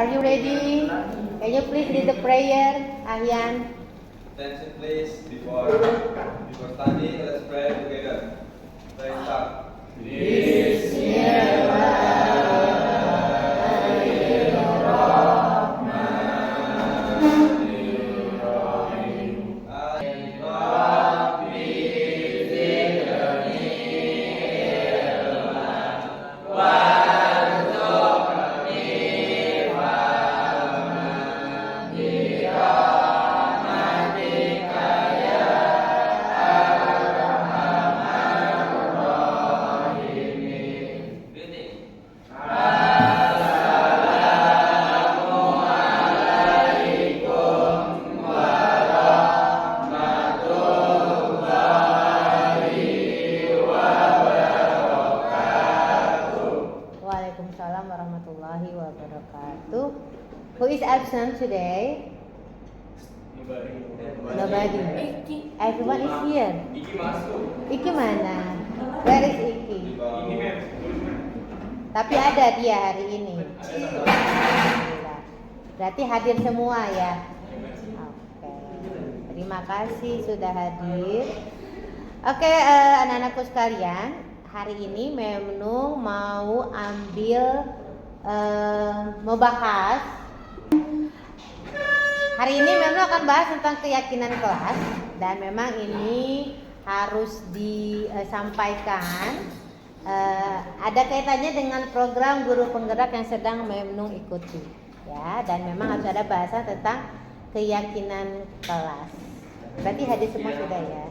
are you ready? Can you please read the prayer, Ahyan? Attention please, before study, let's pray together. Let's start. Waalaikumsalam warahmatullahi wabarakatuh. Who is absent today? Nobody. Everyone is here. Iki masuk. Iki mana? Where is Iki? Tapi ada dia hari ini. Alhamdulillah. Berarti hadir semua ya. Oke. Terima kasih sudah hadir. Oke, anak-anakku sekalian, hari ini Memnu mau bahas. Hari ini Memnu akan bahas tentang keyakinan kelas, dan memang ini harus disampaikan. Ada kaitannya dengan program guru penggerak yang sedang Memnu ikuti, ya. Dan memang harus ada bahasan tentang keyakinan kelas. Berarti hadir semua sudah ya.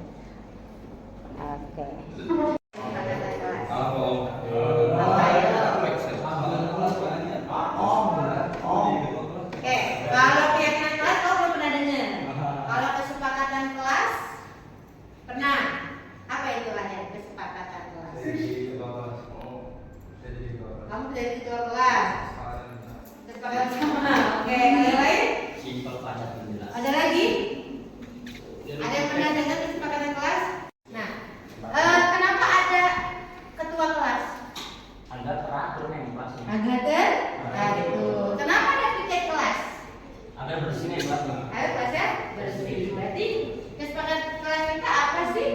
Oke. Oke, kalau keyakinan kelas kau belum pernah dengar. Kalau kesepakatan kelas pernah. Apa itu ya kesepakatan kelas? Kamu jadi ketua kelas. Kesepakatan sama. Oke, ada lain? Simpel padat jelas. Ada lagi? Ada yang pernah dengar kesepakatan kelas? Nah, kenapa ada ketua kelas? Agar teratur nih kelasnya. Agar teratur. Kenapa ada piket kelas? Agar bersih nih kelasnya. Ayo kelasnya bersih. Berarti kesepakatan kelas kita apa sih?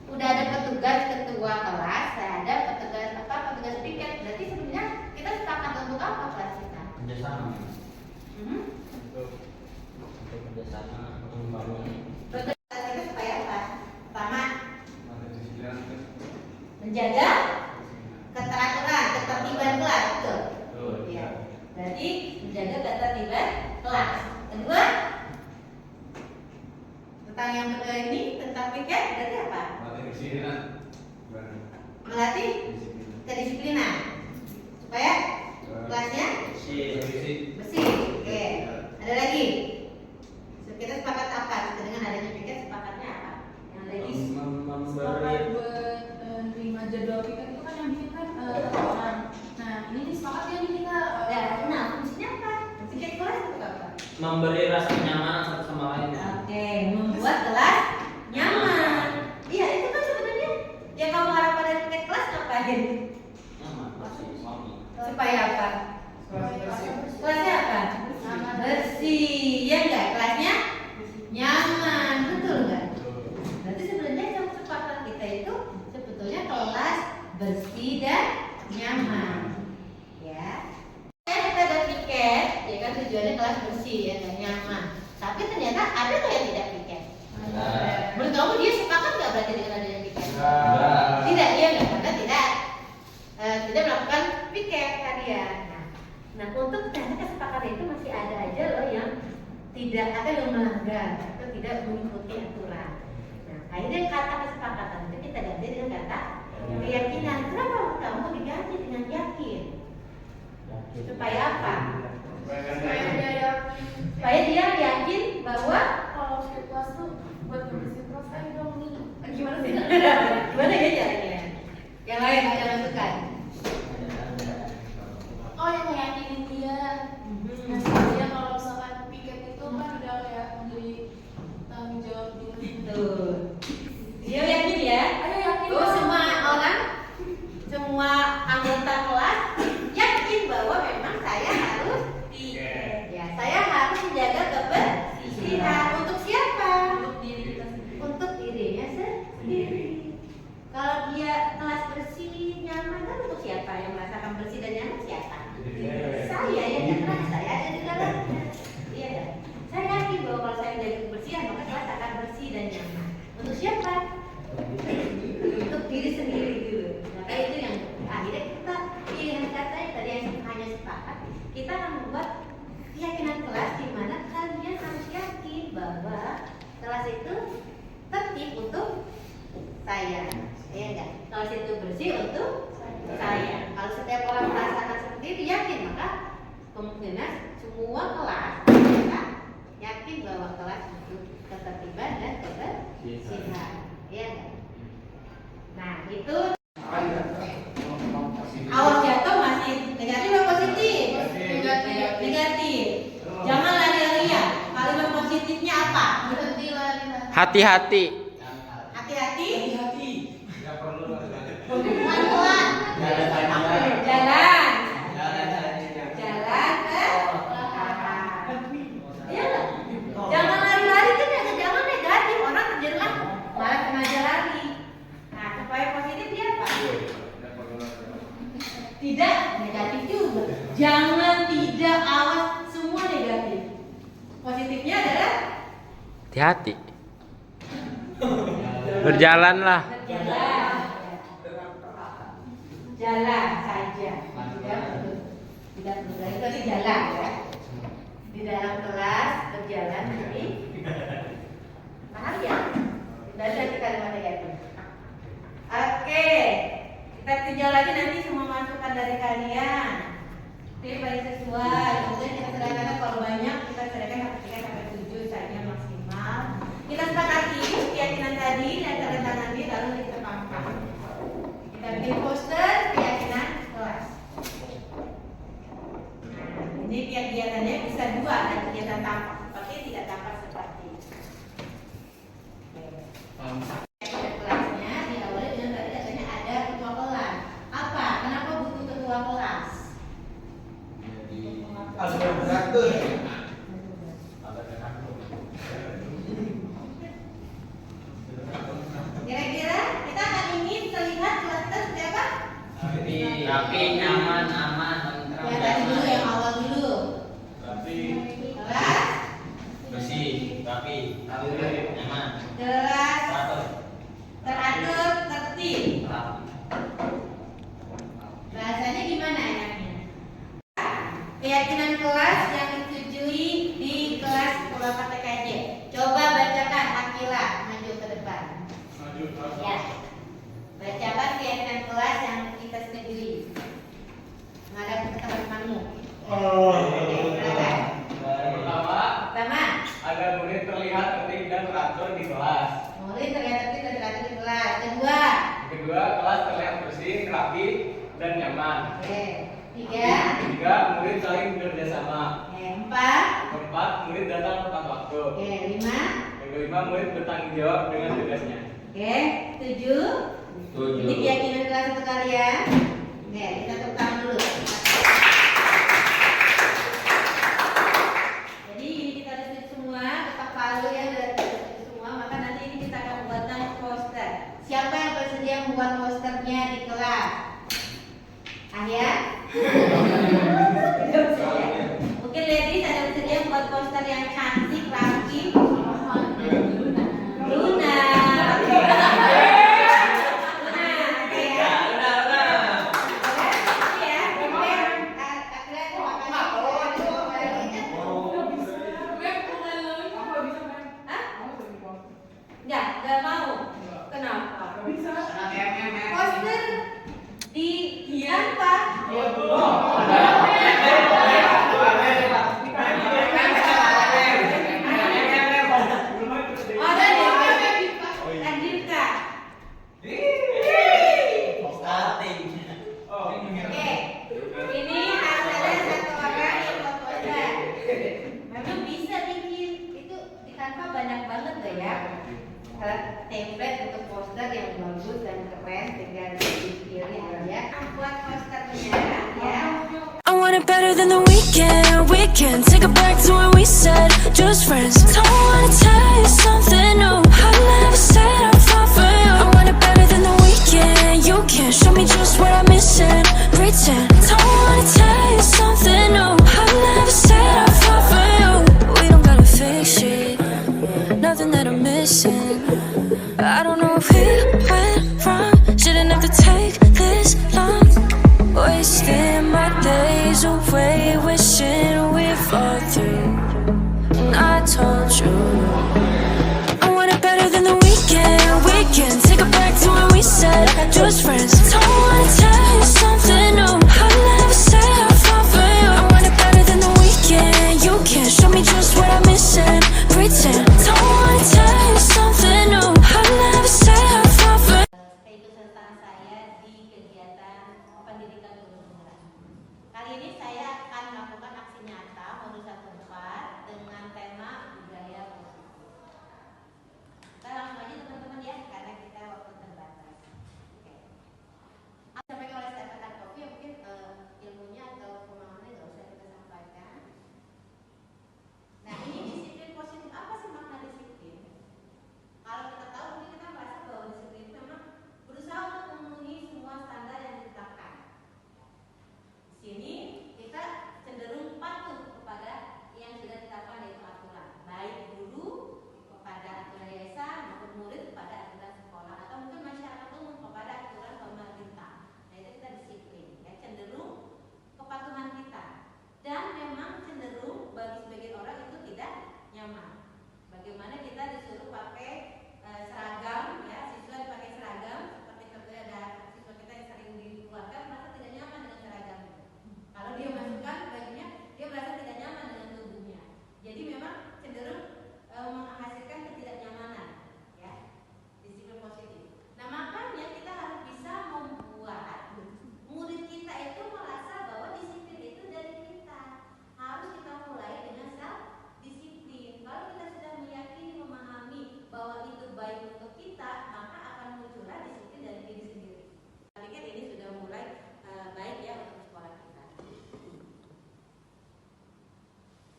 Udah ada petugas ketua kelas, ada petugas piket. Berarti sebenarnya kita sepakat untuk apa kelas kita? Kerjasama. Untuk Kerjasama untuk membangun. kelas kita supaya apa? Pertama, menjaga keteraturan, ketertiban kelas, betul? Ya. Berarti menjaga ketertiban kelas. Kedua, tentang yang kedua ini tentang piket berarti apa? Melatih kedisiplinan supaya kelasnya bersih. Oke. Ada lagi? Kita sepakat apa? Dengan adanya piket sepakatnya apa? Yang lagi? Sepakat buat terima jadwal piket itu kan yang bikin kan orang. Nah ini disepakati yang kita. Nah, fungsinya apa? Piket kelas itu apa? Memberi rasa kenyamanan satu sama lain. Oke, membuat kelas nyaman. Iya, itu kan sebenarnya yang kamu harapkan dari piket kelas ngapain? Nyaman, bersih, suami. Supaya apa? Kelasnya apa? Bersih, ya enggak? Kelasnya nyaman, betul enggak? Berarti sebenarnya yang kesepakatan kita itu sebetulnya kelas bersih dan nyaman, ya. Kita ada piket, ya kan tujuannya kelas bersih ya dan nyaman. Tapi ternyata ada nggak yang tidak piket? Menurut kamu dia sepakat nggak berarti dengan adanya piket? Tidak, dia nggak, karena tidak melakukan piket harian. Nah, untuk ternyata kesepakatan itu masih ada aja loh yang tidak ada yang melanggar atau tidak mengikuti aturan. Nah, akhirnya kata kesepakatan itu kita ganti dengan kata keyakinan. Kenapa kamu diganti dengan yakin? Supaya apa? Supaya dia yakin bahwa Kalau skip kelas tuh buat bersihin kelas kan dong nih. gimana sih? Gimana ya caranya? Yang lain ada masukan? Oh yang ngeyakinin dia. Nah dia kalau misalkan piket itu kan udah kayak menjadi tanggung jawab dia. Tuh. Dia yakin ya? Ayo yakin. Oh, semua anggota kelas yakin bahwa memang saya harus dan nyaman. Untuk siapa? Untuk diri sendiri dulu. Maka itu yang akhirnya kita pilihan kata yang tadi yang hanya sepakat, kita akan membuat keyakinan kelas di mana kalian harus yakin bahwa kelas itu tertib untuk saya, ya enggak? Kelas itu bersih untuk saya. Kalau setiap orang merasakan seperti itu yakin, maka kemungkinan semua kelas kita yakin bahwa kelas itu ketertiban dan kebersihan, ya enggak? Nah itu awal jatuh masih negatif atau positif? Negatif. Jangan lari-larian. Kalimat positifnya apa? Berhenti lari. Hati-hati. Hati-hati. Nggak perlu lari-lari. Pelan-pelan. Jalan. Jalan. Jalan. Iya nggak? Jangan lari-lari kan ya, jangan negatif. Orang terjerat malah sengaja lari. Nah supaya positif dia apa? Nggak perlu lari-lari. Tidak negatif juga. Jangan tidak, awas semua negatif. Positifnya adalah Hati-hati. Berjalanlah. berjalan. Jalan saja. Tidak perlu lagi tadi jalan ya. Di dalam kelas berjalan ini. Paham ya? Sudah ada kita kalimat negatif. Oke. Kita tinjau lagi nanti semua masukan dari kalian. Pilih paling sesuai. Kemudian kita serahkan kalau banyak kita serahkan sampai 3 sampai 7 saja maksimal. Kita sepakati keyakinan tadi dan tanda tangan di lalu kita pangkas. Kita bikin poster keyakinan kelas. Nah, ini kegiatannya bisa 2, ada kegiatan tampak seperti tidak tampak seperti. Kegiatan kelasnya diawali dengan tadi katanya ada ketua kelas. Apa? Kenapa butuh ketua kelas? Kira-kira kita akan ingin terlihat kelas kita seperti apa? Rapi, nyaman, aman, tentram, Ya tadi dulu yang awal dulu. Kelas, bersih, rapi, nyaman, kelas teratur, teratur, tertib. rapi. Bahasanya gimana enaknya? Keyakinan kelas yang disetujui di kelas Sekolah PTKJ. Coba bacakan Akila, maju ke depan. Ya. Bacakan keyakinan kelas yang kita setujui. Menghadap ke teman-temanmu. Silakan. Pertama, agar murid terlihat tertib dan teratur di kelas. murid terlihat tertib dan teratur di kelas. Kedua, Kedua, kelas terlihat bersih, rapi, dan nyaman. oke. Tiga, Tiga, murid saling bekerjasama. empat, Keempat, murid datang tepat waktu. oke. Lima, Yang kelima, murid bertanggung jawab dengan tugasnya. oke. Tujuh. Ini keyakinan kelas untuk kalian. Oke, kita tepuk tangan dulu. Jadi ini kita tulis semua, ketak palu ya sudah tulis semua. Maka nanti ini kita akan buatkan poster. Siapa yang bersedia membuat posternya di kelas? Ahya? Mungkin ladies ada yang bersedia membuat poster yang cantik, rapi. Luna. Enggak mau. Kenapa? Poster di tanpa. Ada di Andika. Oke, ini hasilnya satu orang yang buat poster. Memang bisa bikin itu di Canva banyak banget loh ya. Template untuk poster yang bagus dan keren, tinggal dipilih aja. Buat posternya ya. I want it better than the weekend. We can take it back to when we said just friends. Don't wanna tell you something new. I never said I'll fall for you. I want it better than the weekend. You can show me just what I'm missing. Pretend. Don't wanna tell you something new. I never said I'll fall for you. We don't gotta fix it. Nothing that I'm missing. I don't know if we went wrong. Shouldn't have to take this long. Wasting my days away, wishing we fall through. And I told you I want it better than the weekend. We can take it back to when we said just friends. Don't wanna tell you something new. I'll never say I'll fall for you. I want it better than the weekend. You can't show me just what I'm missing. Pretend. Don't wanna tell you something new. I'll never say I'll fall for you. Keikutsertaan saya di kegiatan pendidikan guru penggerak. Kali ini saya akan melakukan aksi nyata modul 1/4 dengan tema budaya positif. Kita langsung aja teman-teman ya, karena kita waktu terbatas. Oke. Disampaikan oleh Stephen dan Kofi, mungkin ilmunya atau pemahamannya nggak usah kita sampaikan. Nah, ini disiplin positif. Apa sih makna disiplin? Kalau kita tahu, mungkin kita merasa bahwa disiplin itu memang berusaha untuk memenuhi semua standar yang ditetapkan. Di sini kita cenderung patuh kepada yang sudah ditetapkan, yaitu aturan, baik guru kepada aturan yayasan maupun murid kepada aturan sekolah, atau mungkin masyarakat umum kepada aturan pemerintah. Nah, itu kita disiplin, ya, cenderung kepatuhan kita. Dan memang cenderung bagi sebagian orang itu tidak nyaman. Bagaimana kita disuruh pakai seragam, ya, siswa dipakai seragam, seperti contohnya ada siswa kita yang sering dikeluarkan merasa tidak nyaman dengan seragam. Kalau dia masukkan bajunya, dia merasa tidak nyaman dengan tubuhnya. Jadi memang cenderung menghasilkan ketidaknyamanan, ya, disiplin positif. Nah, makanya kita harus bisa membuat murid kita itu merasa bahwa disiplin itu dari kita. Harus kita mulai dengan self disiplin. Kalau kita sudah meyakini, memahami bahwa itu baik untuk kita, maka akan muncullah disiplin dari diri sendiri. Saya pikir ini sudah mulai baik ya untuk sekolah kita.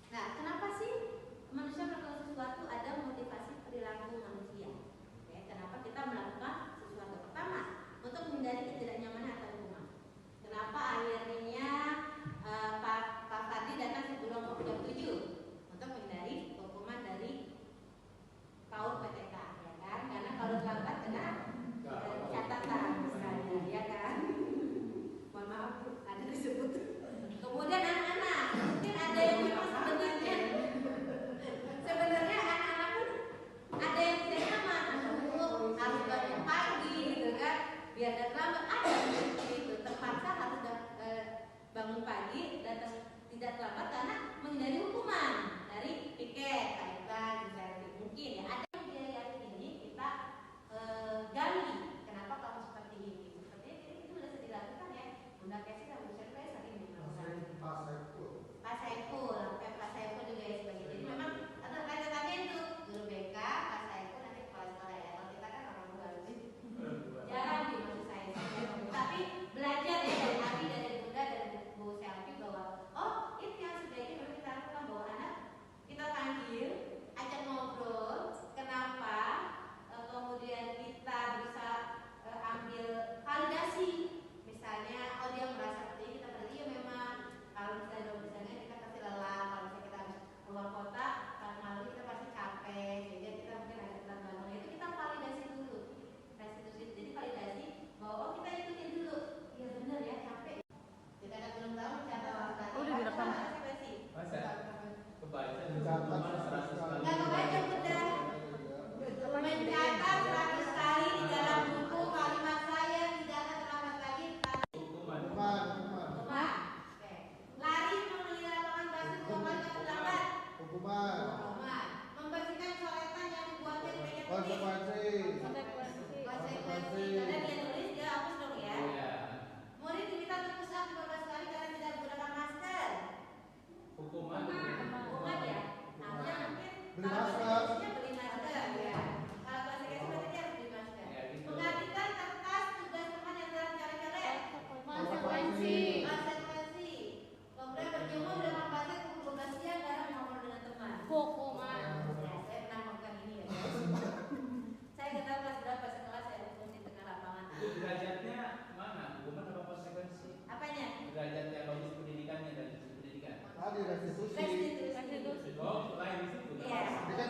Nah, kenapa sih manusia melakukan sesuatu? Ada motivasi perilaku manusia. Ya, kenapa kita melakukan sesuatu? Pertama, untuk menghindari ketidaknyamanan atau hukuman. Kenapa akhirnya Pak Fadli datang sebelum jam 7? Untuk menghindari hukuman dari PAUD PTK, ya kan? Karena kalau terlambat kena catatan misalnya, ya kan? Mohon maaf, ada disebut. Kemudian anak-anak, mungkin ada yang memang sebenarnya anak-anak pun ada yang tidak nyaman, harus bangun pagi, gitu kan? Biar tidak terlambat. Ada yang seperti itu, terpaksa harus bangun pagi dan tidak terlambat karena menghindari hukuman dari piket, kaitan, misalnya mungkin ya. Ada yang biaya ini kita gali. Kenapa kamu seperti ini? Seperti ini itu sudah dilakukan ya. Bunda Kesi dan Bu Serpe sering melakukan. Pak Saiful juga ya sebagai. Jadi memang ada kaitannya itu guru BK, Pak Saiful nanti kepala sekolah ya. Kalau kita kan orang baru jarang di maksud saya. Tapi belajar ya dari Abi, dari Bunda, dari Bu Selvi bahwa oh itu yang sebaiknya memang kita lakukan, bahwa anak kita panggil, ajak ngobrol, kenapa, kemudian kita berusaha ambil validasi. Misalnya, oh dia merasa seperti ini, kita berarti ya memang kalau misalnya kita kasih lelah, kalau misalnya kita harus keluar kota, kalau malam kita pasti capek, sehingga kita mungkin agak telat bangun. Itu kita validasi dulu, restitusi. Jadi validasi bahwa oh kita ikutin dulu, iya benar ya capek. Kita ada belum tahu cara validasi. Udah direkam. Masa? Kebaca hukuman 100 kali. Nggak kebaca Bunda. Mencatat 100 kali di dalam buku kalimat saya tidak akan terlambat lagi. Hukuman. Hukuman. Oke. Lari memenuhi lapangan basket 2 kali tak terlambat. Hukuman. Membersihkan coretan yang dibuatnya di meja tulis. Konsekuensi. Karena dia nulis, dia hapus dong ya. Iya. Murid diminta untuk push up 15 kali karena tidak menggunakan masker. Hukuman. Hukuman ya. Namanya mungkin Beli kalau masker. konsekuensinya beli masker ya. Kalau konsekuensi berarti dia harus beli masker. Ya, gitu. Menggantikan kertas tugas teman yang telah coret-coret. Konsekuensi. Konsekuensi. Kemudian berjemur di depan basket pukul 12 siang karena ngobrol dengan teman. Hukuman. Ya, saya pernah melakukan ini ya. Saya nggak tahu kelas berapa sekelas saya hukum di tengah lapangan. Itu derajatnya mana? Hukuman apa konsekuensi? Apanya? Derajatnya logis pendidikannya dan sisi pendidikan. Tadi restitusi. Restitusi. Oh, lain di situ. Iya. Ini kan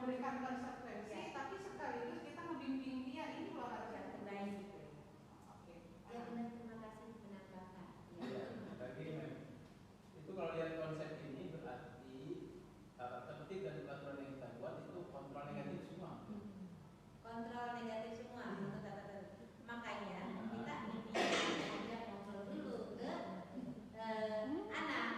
memberikan konsekuensi, tapi sekaligus kita membimbing dia ini loh harus Baik. Oke. Ya benar, terima kasih menambahkan. Iya, bagi itu kalau lihat konsep ini berarti tertib dan peraturan yang kita buat itu kontrol negatif semua. Kontrol negatif semua. Makanya kita intinya kontrol dulu ke anak.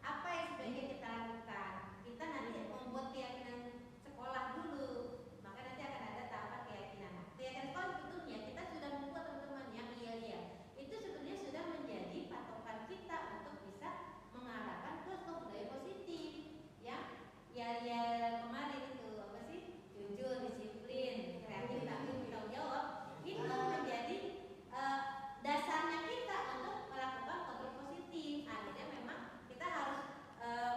Apa yang sebaiknya kita lakukan? Kita nanti membuat keyakinan sekolah dulu. Maka nanti akan ada tahapan keyakinan. Keyakinan sekolah sebetulnya kita sudah membuat teman-teman yang iya. Itu sebetulnya sudah menjadi patokan kita untuk bisa mengarahkan ke budaya positif. Ya kemarin itu apa sih? Jujur, disiplin, kreatif, tanggung jawab. Itu menjadi dasarnya kita untuk melakukan kontrol positif. Akhirnya memang kita harus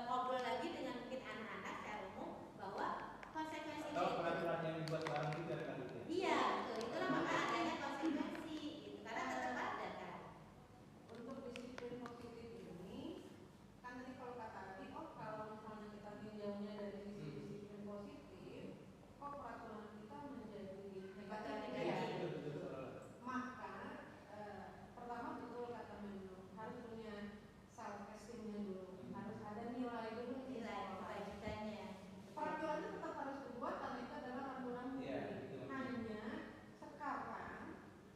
ngobrol lagi dengan mungkin anak-anak secara umum bahwa konsekuensi Atau peraturan yang dibuat barang itu ada kali itu. Iya, betul. Itulah maka adanya konsekuensi gitu. Karena tetap ada kan. untuk disiplin positif ini kan tadi kalau kata Adi, kalau misalnya kita tinjaunya dari sisi disiplin positif, kok peraturan kita menjadi negatif ya? Betul. Maka pertama betul kata Menlu, harus punya self esteemnya dulu, harus ada nilai dulu di Nilai sekolah. kewajibannya. Peraturannya tetap harus dibuat karena itu adalah aturan Iya, publik. itu. Hanya sekarang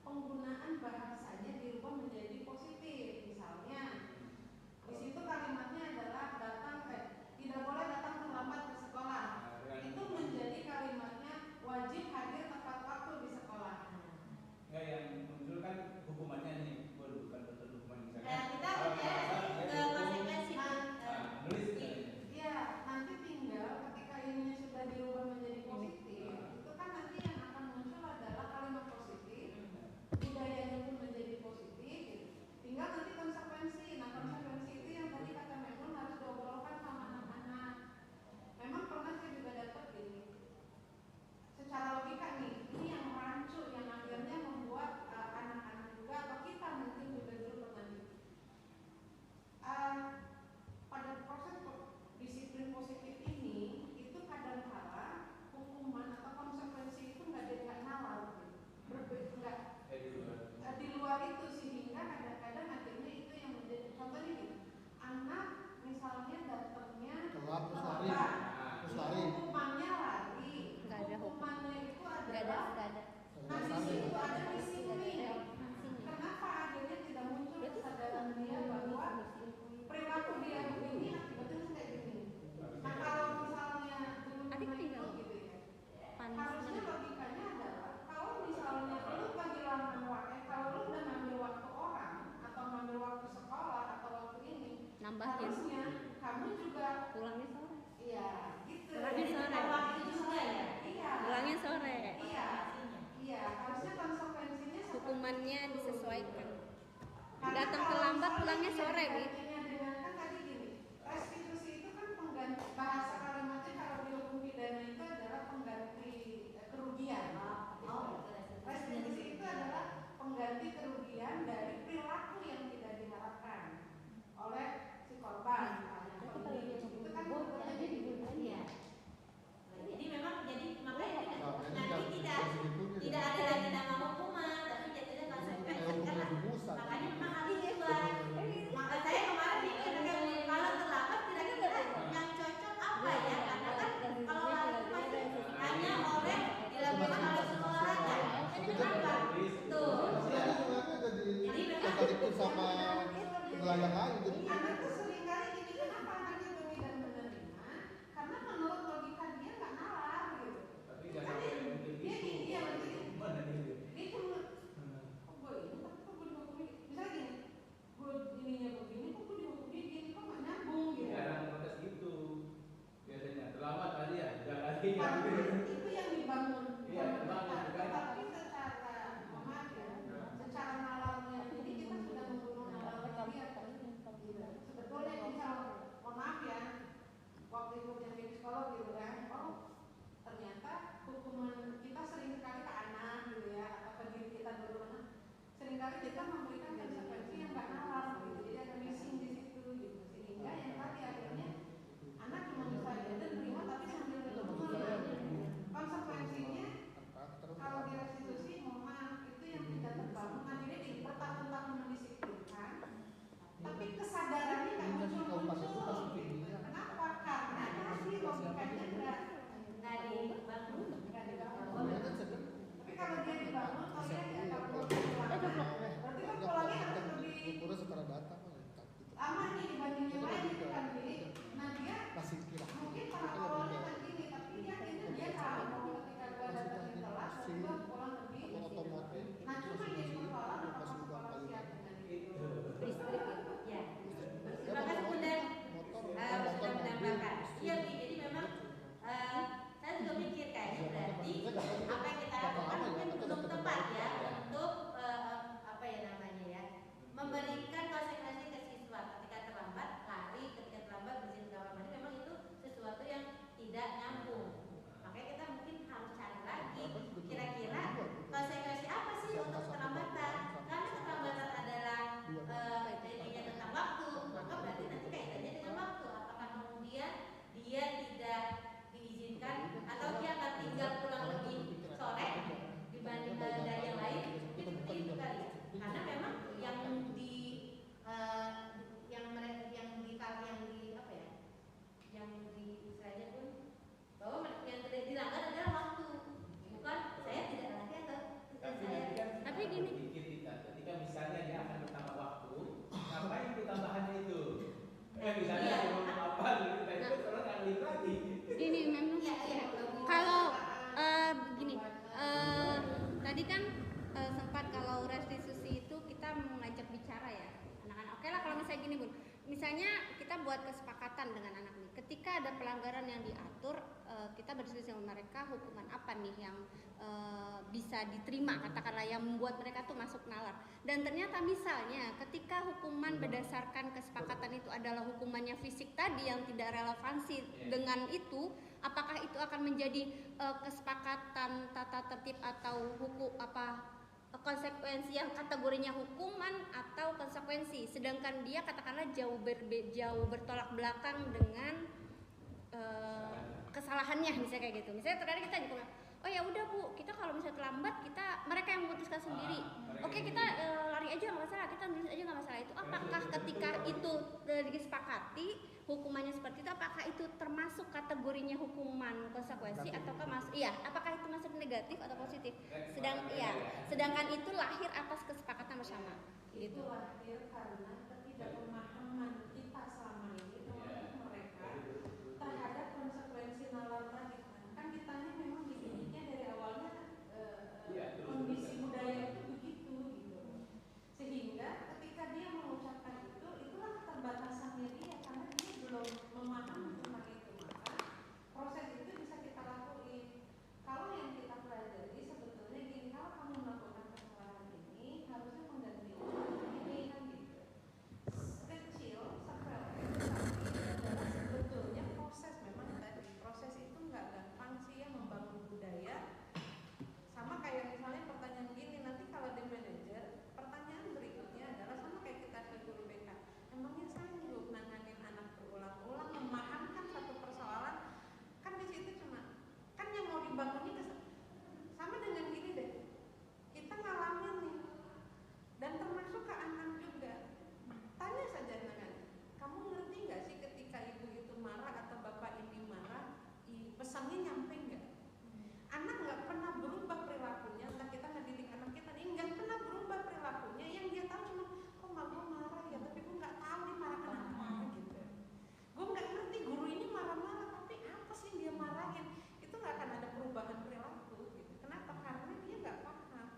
penggunaan bahasanya dirubah menjadi positif. Misalnya di situ kalimatnya adalah tidak boleh datang terlambat ke sekolah. Itu menjadi kalimatnya wajib hadir tepat waktu di sekolah. Enggak, yang muncul kan hukumannya nih, bukan betul hukuman misalnya. Kita ke konsekuensi. Nulis Iya, nanti tinggal ketika ini sudah dirubah menjadi positif, itu kan nanti yang akan muncul adalah kalimat positif, budayanya pun menjadi positif, gitu. Tinggal nanti konsekuensi. Nah, konsekuensi itu yang tadi kata Memon harus diobrolkan sama anak-anak. Memang pernah saya juga dapat gini. Secara logika nih, ini yang rancu yang akhirnya membuat anak-anak juga atau kita mungkin juga dulu pernah gitu. Pada proses disiplin positif ini itu kadang-kala hukuman atau konsekuensi itu nggak nalar gitu. Di luar itu sehingga kadang-kadang akhirnya itu yang menjadi contohnya gitu. Anak misalnya datangnya telat terus lari. Hukumannya lari. Nggak ada Hukumannya itu Nggak adalah ada. nah di situ ada missing link. Kenapa akhirnya tidak muncul kesadaran dia bahwa perilaku dia begini akibatnya kayak gini. Nah kalau misalnya Adik tinggal. gitu ya, Panas. harusnya logikanya adalah kalau misalnya lu kehilangan waktu, kalau lu udah ngambil waktu orang atau ngambil waktu sekolah atau waktu ini, Nambahin. harusnya kamu juga Pulangnya sore. iya gitu. Pulangnya sore. Waktu juga ya. Iya. Pulangnya sore. Iya, harusnya konsekuensinya seperti Hukumannya itu. disesuaikan. Karena Datang kalau terlambat, misalnya pulangnya sore, Bi. kaitannya dengan kan tadi gini, restitusi itu kan pengganti bahasa kalimatnya kalau di hukum pidana itu adalah pengganti kerugian. Restitusi itu adalah pengganti kerugian dari perilaku yang tidak diharapkan oleh si korban. Itu kan sebetulnya jadi Iya. Jadi memang makanya Nah, nanti tidak ada lagi nama hukuman, tapi jadinya konsekuensi karena makanya memang harus dibuat. Maka saya kemarin mikir kalau terlambat kira-kira yang cocok apa ya? Karena kan kalau lari pasti hanya oleh dilakukan oleh sekolah aja. Kenapa? Tuh. Jadi memang sama nelayan aja jadi. Anak tuh seringkali gini, kenapa anaknya demi dan menerima? Karena menurut logika dia nggak nalar gitu. Tapi jangan sampai mungkin Dia itu. iya begini. Mana dia? Dia cuma, kok gue ini, tapi kok gue dihukumi? Misalnya gini, gue ininya begini, kok gue dihukumi gini, kok nggak nyambung gitu. Jarang protes gitu. Biasanya terlambat kali ya, udah lagi. Karena itu yang dibangun. Iya, dibangun, kan? Tapi secara, maaf ya, secara nalarnya, jadi kita sudah membunuh nalarnya dia. Sebetulnya misal, mohon maaf ya, waktu itu jadi psikolog gitu kan, oh ternyata hukuman kita sering sekali ke anak gitu ya, atau ke diri kita dulu anak, seringkali kita memberikan konsekuensi yang nggak nalar gitu, jadi ada missing di situ gitu, sehingga yang tadi akhirnya anak cuma bisa ya dan terima tapi sambil ketemu membuat kesepakatan dengan anak nih. Ketika ada pelanggaran yang diatur, kita berdiskusi sama mereka hukuman apa nih yang bisa diterima, katakanlah yang membuat mereka tuh masuk nalar. Dan ternyata misalnya ketika hukuman berdasarkan kesepakatan itu adalah hukumannya fisik tadi yang tidak relevansi dengan itu, apakah itu akan menjadi kesepakatan tata tertib atau hukum konsekuensi yang kategorinya hukuman atau konsekuensi, sedangkan dia katakanlah jauh bertolak belakang dengan kesalahannya, misalnya kayak gitu. Misalnya terkadang kita juga, oh ya udah Bu, kita kalau misalnya terlambat mereka yang memutuskan sendiri. Oke, kita lari aja nggak masalah, kita nulis aja nggak masalah. Itu apakah ketika itu disepakati hukumannya seperti itu, apakah itu termasuk kategorinya hukuman konsekuensi ataukah apakah itu masuk negatif atau positif? Sedangkan itu lahir atas kesepakatan bersama. Itu lahir karena ketidakpemahaman kita selama ini termasuk mereka terhadap konsekuensi nalar tadi. Kan kitanya memang dididiknya dari awalnya kondisi budaya itu begitu gitu. Sehingga ketika dia mengucapkan itu, itulah keterbatasannya dia karena dia belum memahami tentang itu. Maka proses itu bisa kita lakuin. Kalau yang kita pelajari sebetulnya gini, kalau kamu melakukan kesalahan ini harusnya mengganti ini kan gitu. Kecil, sepele, tapi adalah sebetulnya proses. Memang tadi proses itu nggak gampang sih ya membangun budaya. Sama kayak misalnya pertanyaan gini, nanti kalau di manajer, pertanyaan berikutnya adalah sama kayak kita ke guru BK. Emangnya sanggup nanganin anak berulang-ulang, memahamkan satu persoalan? Kan di situ cuma, kan yang mau dibangunnya sama dengan gini deh. Kita ngalamin nih, dan termasuk ke anak juga. Tanya saja dengan, kamu ngerti nggak sih ketika ibu itu marah atau bapak ini marah, pesannya nyampe nggak? Anak nggak pernah berubah perilakunya, entah kita ngedidik anak kita nih nggak pernah berubah perilakunya, yang dia tahu cuma kok gue marah ya, tapi gue nggak tahu dia marah kenapa gitu. Gue nggak ngerti guru ini marah-marah, tapi apa sih dia marahin? Itu nggak akan ada perubahan perilaku gitu. Kenapa? Karena dia nggak paham,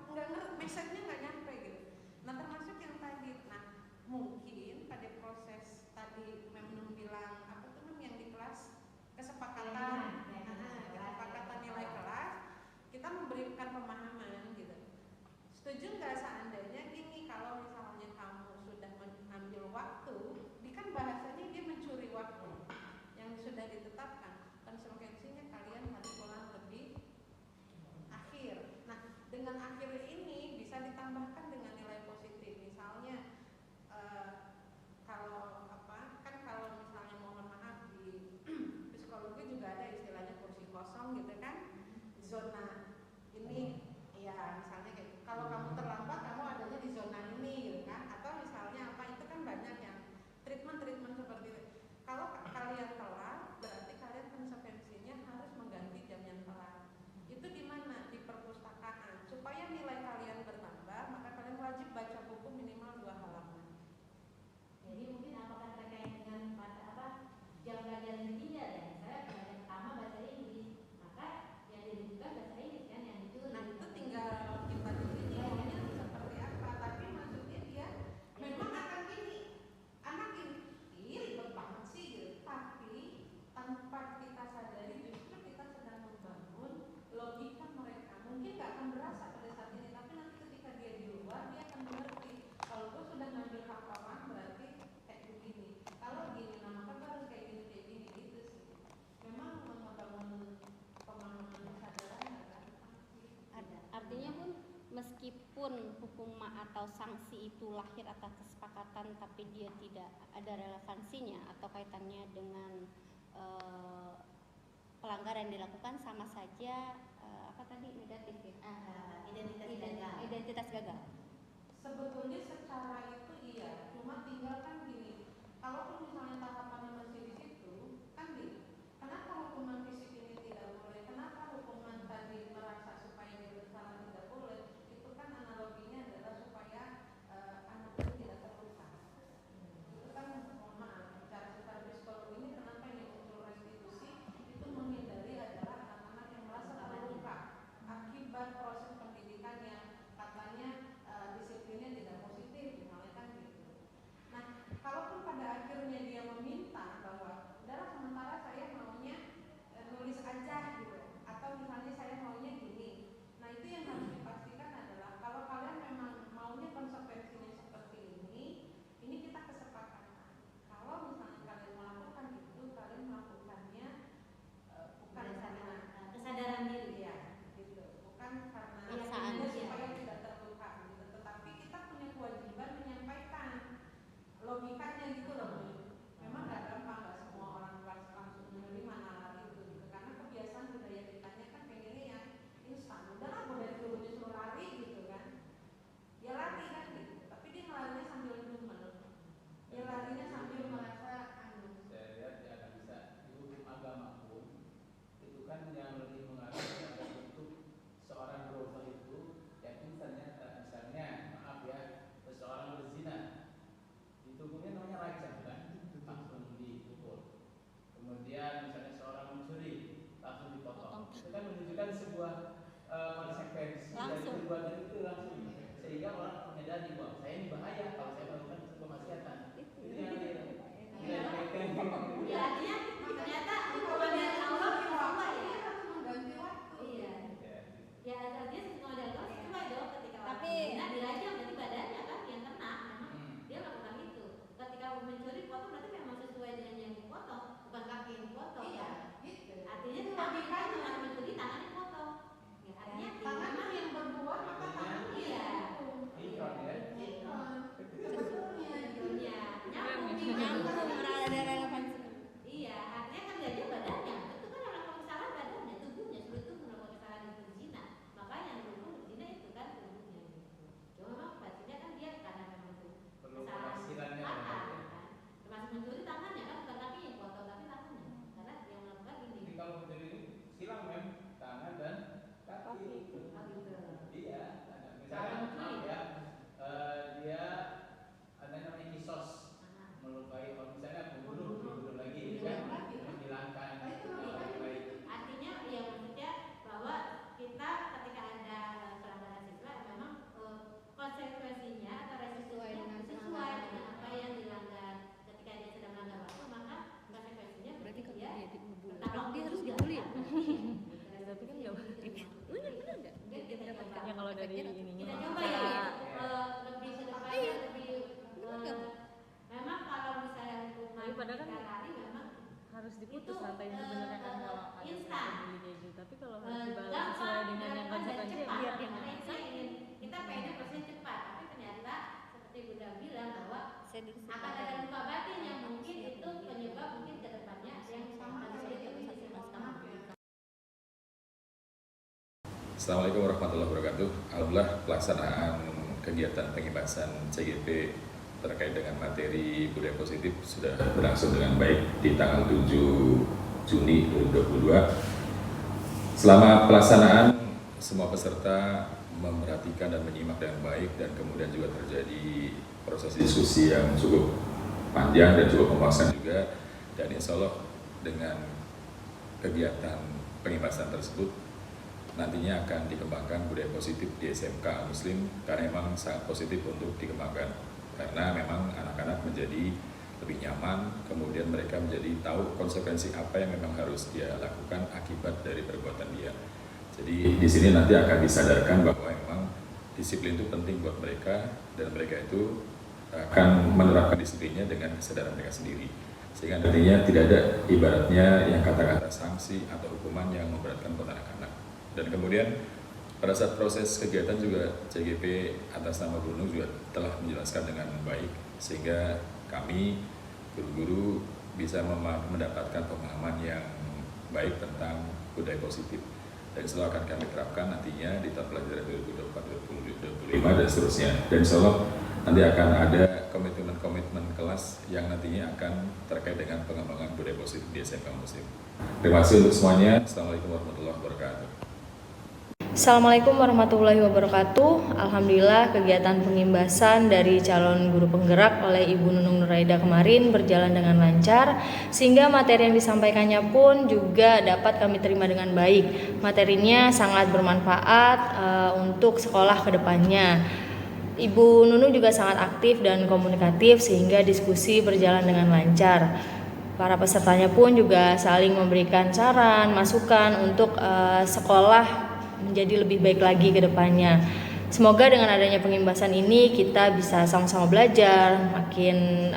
nggak ngerti, message-nya nggak nyampe gitu. Nah termasuk yang tadi, nah mungkin pada proses tadi Memnun bilang apa tuh yang di kelas kesepakatan nilai kelas, kita memberikan pemahaman gitu. Setuju nggak seandainya gini, kalau misalnya kamu sudah mengambil waktu, ini kan bahasanya dia mencuri waktu yang sudah ditetapkan, konsekuensinya kalian harus pulang lebih akhir. Nah dengan akhir ini bisa ditambahkan dengan nilai positif, misalnya kalau misalnya mohon maaf di psikologi juga ada istilahnya kursi kosong gitu kan, zona ini ya misalnya kayak kalau kamu terlambat kamu adanya di zona ini gitu kan, atau misalnya apa itu kan banyak yang treatment seperti itu. Kalau kalian telat berarti kalian konsekuensinya harus mengganti jam yang telat. Itu di mana? Di perpustakaan. Supaya nilai kalian bertambah, maka kalian wajib baca buku minimal 2 halaman. Jadi mungkin apakah terkait dengan jam pelajaran dia ya? Saya pelajaran pertama bahasa Inggris, maka yang dibutuhkan bahasa Inggris kan yang dicuri. Nah itu tinggal kita pilih maunya seperti apa. Tapi maksudnya dia memang akan gini, anak ini ribet banget sih gitu. Tapi tanpa kita sadari justru kita sedang membangun logika mereka. Mungkin nggak akan berasa pada saat ini, tapi nanti ketika dia di luar dia akan mengerti. Kalau gue sudah ngambil hak orang berarti kayak begini. Kalau gini, nah maka harus kayak gini gitu sih. Memang membangun pemahaman kesadaran Ada. Artinya pun meskipun hukuman atau sanksi itu lahir atas kesepakatan, tapi dia tidak ada relevansinya atau kaitannya dengan pelanggaran yang dilakukan, sama saja negatif ya. Identitas gagal. Sebetulnya secara itu iya, cuma tinggal kan gini. Kalaupun misalnya tahapannya masih di situ, kan gini. Kenapa hukuman fisik ini tidak boleh? Kenapa hukuman tadi merasa supaya dia bersalah tidak boleh? Itu kan analoginya adalah supaya anak itu tidak terluka. Itu kan mohon maaf, secara psikologi ini kenapa yang muncul restitusi itu menghindari adalah anak-anak yang merasa terluka akibat proses pendidikan yang katanya disiplinnya tidak positif, misalnya kan gitu. Nah, kalaupun pada akhirnya maksudnya menunjukkan sebuah konsekuensi dari Langsung. perbuatan itu langsung, sehingga orang menyadari bahwa saya ini bahaya kalau saya melakukan sebuah kemaksiatan. Itu yang Iya, artinya ternyata hukuman dari Allah sesuai ya. Mengganti waktu. Iya. Ya artinya sesuai dari Allah sesuai dong ketika Tapi- orang dirajam berarti badannya kan yang kena memang dia melakukan itu. Ketika mencuri potong berarti memang sesuai dengan yang dipotong, bukan kaki yang dipotong. Iya, Kan? gitu. Artinya tangan orang mencuri tangannya dipotong. Ya, artinya Tangan yang berbuat maka tangan Iya. ikon ya. Sebetulnya Iya, nyambung ada relevansi. Iya, artinya kan gajah badannya. Itu kan orang melakukan kesalahan badannya, tubuhnya, seluruh tubuh melakukan kesalahan itu berzina. Makanya yang berhubung berzina itu kan tubuhnya gitu. Cuma memang pastinya kan dia karena memang itu Perlu kesalahan penghasilannya tangan kan. kan. Termasuk mencuri tangannya kan bukan kaki yang potong tapi tangannya. Karena yang melakukan Jadi ini. kalau mencuri ini silang mem tangan dan kaki. Oh gitu. Iya, misalnya maaf ya, dia ada namanya kisos, melukai orang, misalnya membunuh lagi, kan, menghilangkan baik. Artinya ya maksudnya bahwa kita ketika ada pelanggaran siswa memang konsekuensinya atau resikonya sesuai dengan apa yang dilanggar. Ketika dia sedang melanggar waktu maka konsekuensinya Berarti kalau dia dia dibully, bertanggung dia harus juga. dibully ya? Tapi kan nggak Bener enggak? Mungkin kita coba. ya kalau dari ininya Kita mah. coba ya lebih ke depannya lebih memang kalau misalnya hukuman Tapi padahal kan 3 hari memang harus diputus itu, rantainya sebenarnya kan kalau ada instan. pembeli kayak gitu. Tapi kalau harus dibalas gampang sesuai dengan yang dilakukan dan konsekuensi ya cepat. biar yang Karena kita ingin kita pengennya prosesnya cepat tapi ternyata seperti Bunda bilang bahwa Saya dulu akan ada luka batin yang mungkin itu penyebab mungkin ke depannya yang akan sulit untuk disembuhkan. Assalamualaikum warahmatullahi wabarakatuh. Alhamdulillah pelaksanaan kegiatan pengibasan CGP terkait dengan materi budaya positif sudah berlangsung dengan baik di tanggal 7 Juni 2022. Selama pelaksanaan, semua peserta memperhatikan dan menyimak dengan baik dan kemudian juga terjadi proses diskusi yang cukup panjang dan cukup memuaskan juga. Dan insya Allah dengan kegiatan pengibasan tersebut nantinya akan dikembangkan budaya positif di SMK Al-Muslim karena memang sangat positif untuk dikembangkan karena memang anak-anak menjadi lebih nyaman, kemudian mereka menjadi tahu konsekuensi apa yang memang harus dia lakukan akibat dari perbuatan dia. Jadi di sini nanti akan disadarkan bahwa memang disiplin itu penting buat mereka dan mereka itu akan menerapkan disiplinnya dengan kesadaran mereka sendiri. Sehingga nantinya tidak ada ibaratnya yang kata-kata sanksi atau hukuman yang memberatkan buat anak-anak. Dan kemudian pada saat proses kegiatan juga CGP atas nama Guru juga telah menjelaskan dengan baik sehingga kami guru-guru bisa mendapatkan pemahaman yang baik tentang budaya positif dan selalu akan kami terapkan nantinya di tahun pelajaran 2024-2025 dan seterusnya. Dan insya Allah nanti akan ada komitmen-komitmen kelas yang nantinya akan terkait dengan pengembangan budaya positif di SMK Muslim. Terima kasih untuk semuanya. Assalamualaikum warahmatullahi wabarakatuh. Assalamualaikum warahmatullahi wabarakatuh. Alhamdulillah kegiatan pengimbasan dari calon guru penggerak oleh Ibu Nunung Nuraida kemarin berjalan dengan lancar sehingga materi yang disampaikannya pun juga dapat kami terima dengan baik. Materinya sangat bermanfaat untuk sekolah ke depannya. Ibu Nunung juga sangat aktif dan komunikatif sehingga diskusi berjalan dengan lancar. Para pesertanya pun juga saling memberikan saran, masukan untuk sekolah menjadi lebih baik lagi ke depannya. Semoga dengan adanya pengimbasan ini kita bisa sama-sama belajar, makin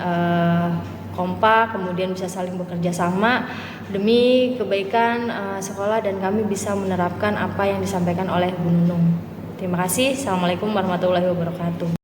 kompak, kemudian bisa saling bekerja sama demi kebaikan sekolah dan kami bisa menerapkan apa yang disampaikan oleh Bu Nunung. Terima kasih. Assalamualaikum warahmatullahi wabarakatuh.